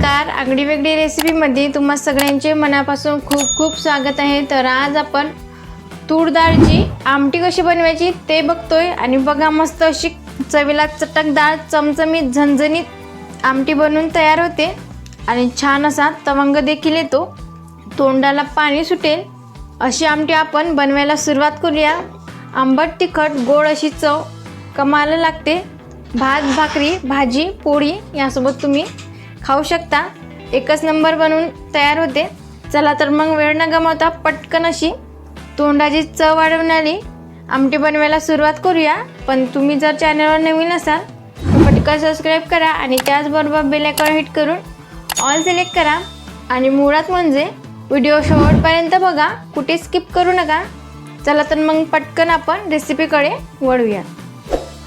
नमस्कार, आगळी वेगळी रेसिपीमध्ये तुम्हा सगळ्यांचे मनापासून खूप खूप स्वागत आहे। तर आज आपण तूर डाळची आमटी कशी बनवायची ते बघतोय आणि बघा मस्त अशी चवीला चटकदार चमचमीत झणझणीत आमटी बनवून तयार होते आणि छान असा तवंग देखील येतो, तोंडाला पाणी सुटेल अशी आमटी आपण बनवायला सुरुवात करूया। आंबट तिखट गोड अशी चव कमाल लागते। भात भाकरी भाजी पोळी यासोबत तुम्ही खाऊ शकता। एकच नंबर बनवून तयार होते। चला तर मग वेळ न गमावता पटकन अशी तोंडाची चव वाढवणारी आमटी बनवायला सुरुवात करूया। पण तुम्ही जर चॅनलवर नवीन असाल तर पटकन सबस्क्राइब करा आणि त्याचबरोबर बेल आयकॉन हिट करून ऑल सिलेक्ट करा आणि मुळात म्हणजे व्हिडिओ शेवटपर्यंत बघा, कुठे स्किप करू नका। चला तर मग पटकन आपण रेसिपीकडे वळूया।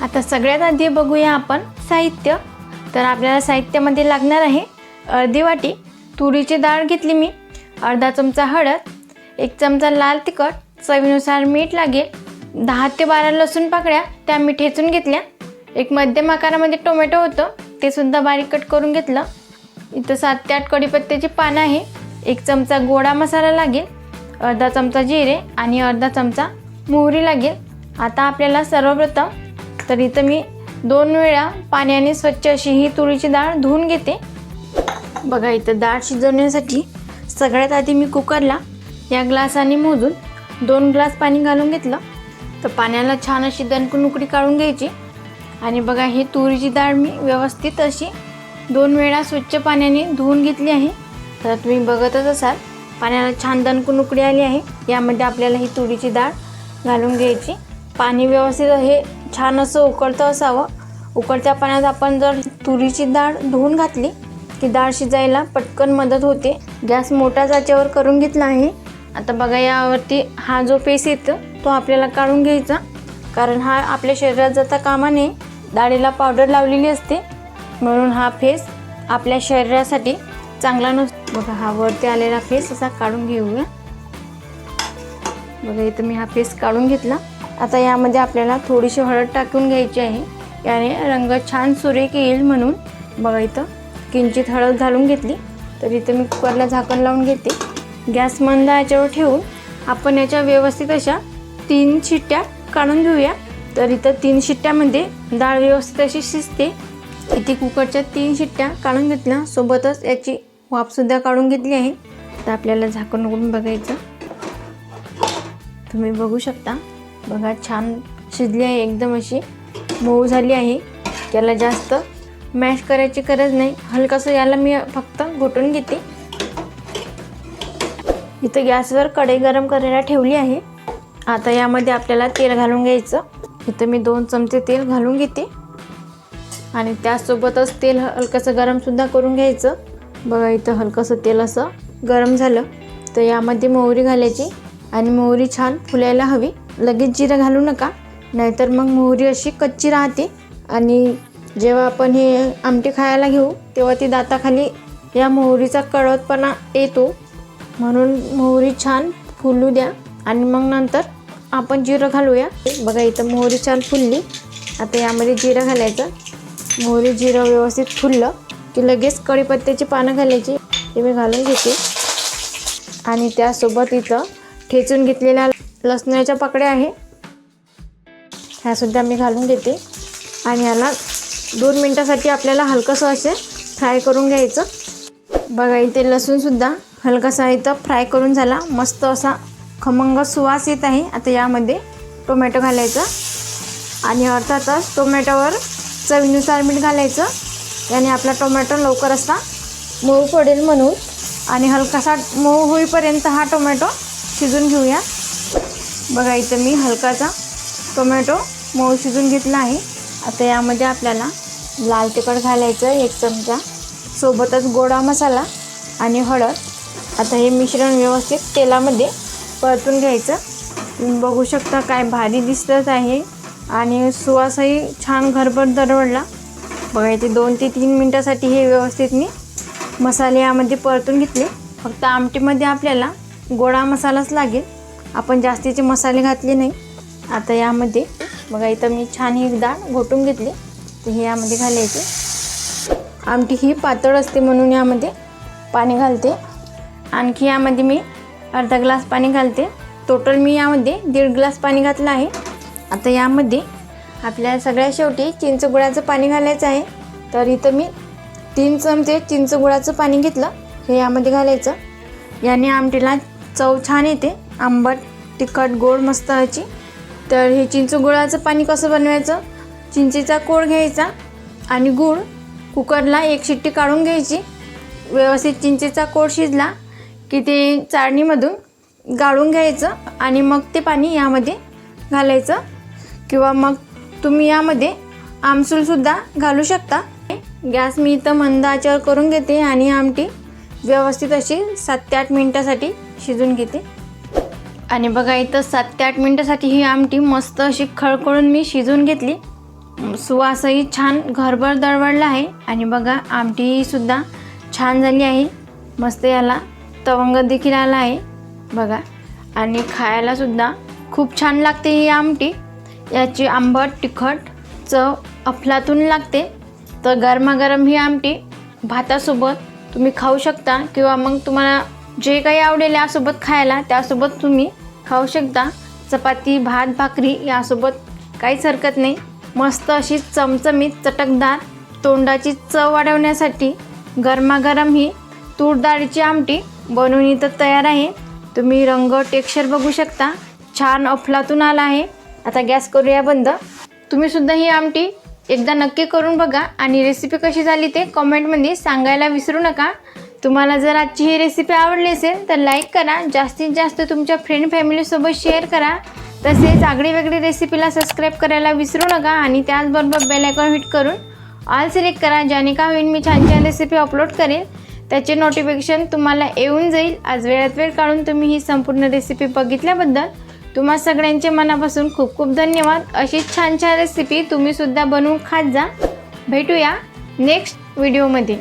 आता सगळ्यात आधी बघूया आपण साहित्य। तर आपल्याला साहित्यामध्ये लागणार आहे अर्धी वाटी तुरीची डाळ घेतली मी, अर्धा चमचा हळद, 1 चमचा लाल तिखट, चवीनुसार मीठ लागेल, 10 ते 12 लसूण पाकळ्या त्या मी ठेचून घेतल्या, एक मध्यम आकारामध्ये टोमॅटो होतं ते सुद्धा बारीक कट करून घेतलं, इथं 7 ते 8 कढीपत्त्याची पानं आहे, 1 चमचा गोडा मसाला लागेल, अर्धा चमचा जिरे आणि अर्धा चमचा मोहरी लागेल। आता आपल्याला सर्वप्रथम तर इथं मी 2 वेळा पाण्याने स्वच्छ अशी ही तुरीची डाळ धुवून घेते। बघा इथं डाळ शिजवण्यासाठी सगळ्यात आधी मी कुकरला या ग्लासाने मोजून 2 ग्लास पाणी घालून घेतलं। तर पाण्याला छान अशी दणकून उकळी काढून घ्यायची आणि बघा ही तुरीची डाळ मी व्यवस्थित अशी 2 वेळा स्वच्छ पाण्याने धुवून घेतली आहे। तर तुम्ही बघतच असाल पाण्याला छान दणकून उकळी आली आहे। यामध्ये आपल्याला ही तुरीची डाळ घालून घ्यायची। पाणी व्यवस्थित हे छान असं उकळतं असावं। उकळत्या पाण्यात आपण जर तुरीची डाळ धुवून घातली की डाळ शिजायला पटकन मदत होते। गॅस मोठ्या आचेवर करून घेतला आहे। आता बघा यावरती हा जो पेस्ट येतो तो आपल्याला काढून घ्यायचा, कारण हा आपल्या शरीरात जाता कामा नये। डाळीला पावडर लावलेली असते म्हणून हा फेस आपल्या शरीरासाठी चांगला नसतो। बघा हा वरती आलेला फेस असा काढून घेऊया। बघा इथं मी हा फेस काढून घेतला। आता यामध्ये आपल्याला थोडीशी हळद टाकून घ्यायची आहे, याने रंग छान सुरेख येईल म्हणून। बघा इथं किंचित हळद घालून घेतली। तर इथं मी कुकरला झाकण लावून घेते। गॅस मंद आचेवर ठेवून आपण याच्या व्यवस्थित अशा 3 शिट्ट्या काढून घेऊया। तर इथं 3 शिट्ट्यामध्ये डाळ व्यवस्थित अशी शिजते। इथे कुकरच्या 3 शिट्ट्या काढून घेतल्या, सोबतच याची वाफसुद्धा काढून घेतली आहे। तर आपल्याला झाकण उघडून बघायचं, तुम्ही बघू शकता। बघा छान शिजली आहे, एकदम अशी मऊ झाली आहे। याला जास्त मॅश करायची गरज नाही, हलकसं याला मी फक्त घोटून घेते। इथं गॅसवर कढई गरम करायला ठेवली आहे। आता यामध्ये आपल्याला तेल घालून घ्यायचं। इथं मी 2 चमचे तेल घालून घेते आणि त्यासोबतच तेल हलकसं गरमसुद्धा करून घ्यायचं। बघा इथं हलकसं तेल असं गरम झालं तर यामध्ये मोहरी घालायची आणि मोहरी छान फुलायला हवी। लगेच जिरं घालू नका, नाहीतर मग मोहरी अशी कच्ची राहते आणि जेव्हा आपण हे आमटी खायला घेऊ तेव्हा ती दाताखाली या मोहरीचा कडवटपणा येतो, म्हणून मोहरी छान फुलू द्या आणि मग नंतर आपण जिरं घालूया। बघा इथं मोहरी छान फुलली। आता यामध्ये जिरं घालायचं। मोहरी जिरं व्यवस्थित फुललं की लगेच कढीपत्त्याची पानं घालायची, ते मी घालून घेते आणि त्यासोबत इथं ठेचून घेतलेल्या लसणाच्या पाकळ्या आहे ह्यासुद्धा मी घालून घेते आणि याला 2 मिनटासाठी आपल्याला हलकंसं असे फ्राय करून घ्यायचं। बघा इथे लसूणसुद्धा हलकासा इथं फ्राय करून झाला, मस्त असा खमंग सुवास येत आहे। आता यामध्ये टोमॅटो घालायचं आणि अर्थातच टोमॅटोवर चवीनुसार मीठ घालायचं, याने आपला टोमॅटो लवकर असा मऊ पडेल म्हणून। आणि हलकासा मऊ होईपर्यंत हा टोमॅटो शिजून घेऊया। बघा इथं मी हलकासा टोमॅटो मऊ शिजून घेतला आहे। आता यामध्ये आपल्याला लाल तिखट घालायचं 1 चमचा, सोबतच गोडा मसाला आणि हळद। आता हे मिश्रण व्यवस्थित तेलामध्ये परतून घ्यायचं। तुम्ही बघू शकता काय भारी दिसत आहे आणि सुवासही छान घरभर दरवळला। बघा इथे 2 ते 3 मिनटासाठी हे व्यवस्थित मी मसाले यामध्ये परतून घेतले। फक्त आमटीमध्ये आपल्याला गोडा मसालाच लागेल, आपण जास्तीचे मसाले घातले नाही। आता यामध्ये बघा इथं मी छान ही डाळ घोटून घेतली, तर हे यामध्ये घालायचे आमटी ही पातळ असते म्हणून यामध्ये पाणी घालते. आणखी यामध्ये मी अर्धा ग्लास पाणी घालते. टोटल मी यामध्ये 1.5 ग्लास पाणी घातलं आहे. आता यामध्ये आपल्याला सगळ्यात शेवटी चिंचगुळाचं पाणी घालायचं आहे. तर इथं मी 3 चमचे चिंचगुळाचं पाणी घेतलं, हे यामध्ये घालायचं. याने आमटीला चव छान येते, आंबट तिखट गोड मस्त अशी. तर हे चिंचगुळाचं पाणी कसं बनवायचं, चिंचेचा कोळ घ्यायचा आणि गूळ कुकरला 1 शिट्टी काढून घ्यायची. व्यवस्थित चिंचेचा कोळ शिजला की ते चाळणीमधून गाळून घ्यायचं आणि मग ते पाणी यामध्ये घालायचं, किंवा मग तुम्ही यामध्ये आमसूलसुद्धा घालू शकता. गॅस मी इथं मंद आचेवर करून घेते आणि आमटी व्यवस्थित अशी 7 ते 8 मिनटासाठी शिजून घेते. आणि बघा इथं 7 ते 8 मिनटासाठी ही आमटी मस्त अशी खळखळून मी शिजवून घेतली. सुवासही छान घरभर दळवळला आहे आणि बघा आमटीसुद्धा छान झाली आहे. मस्त याला तवंग देखील आला आहे बघा. आणि खायलासुद्धा खूप छान लागते ही आमटी. याची आंबट तिखट चव अफलातून लागते. तर गरमागरम ही आमटी भातासोबत तुम्ही खाऊ शकता, किंवा मग तुम्हाला जे काही आवडेल यासोबत खायला त्यासोबत तुम्ही खाऊ शकता. चपाती भात भाकरी यासोबत काहीच हरकत नाही. मस्त अशी चमचमीत चटकदार तोंडाची चव वाढवण्यासाठी गरमागरम ही तूर डाळीची आमटी बनवून इथं तयार आहे. तुम्ही रंग टेक्स्चर बघू शकता, छान अफलातून आला आहे. आता गॅस करूया बंद. तुम्हीसुद्धा ही आमटी एकदा नक्की करून बघा आणि रेसिपी कशी झाली ते कॉमेंटमध्ये सांगायला विसरू नका. तुम्हाला जर आजची ही रेसिपी आवडली असेल तर लाईक करा, जास्तीत जास्त तुमच्या फ्रेंड फॅमिलीसोबत शेअर करा. तसेच आगळी वेगळी रेसिपीला सबस्क्राईब करायला विसरू नका आणि त्याचबरोबर बेल आयकॉन हिट करून ऑल सिलेक्ट करा, ज्याने का होईल मी छान छान रेसिपी अपलोड करेल त्याचे नोटिफिकेशन तुम्हाला येऊन जाईल. आज वेळात वेळ काढून तुम्ही ही संपूर्ण रेसिपी बघितल्याबद्दल तुम्हा सगळ्यांचे मनापासून खूप खूप धन्यवाद. अशीच छान छान रेसिपी तुम्हीसुद्धा बनवून खात जा. भेटूया नेक्स्ट व्हिडिओमध्ये.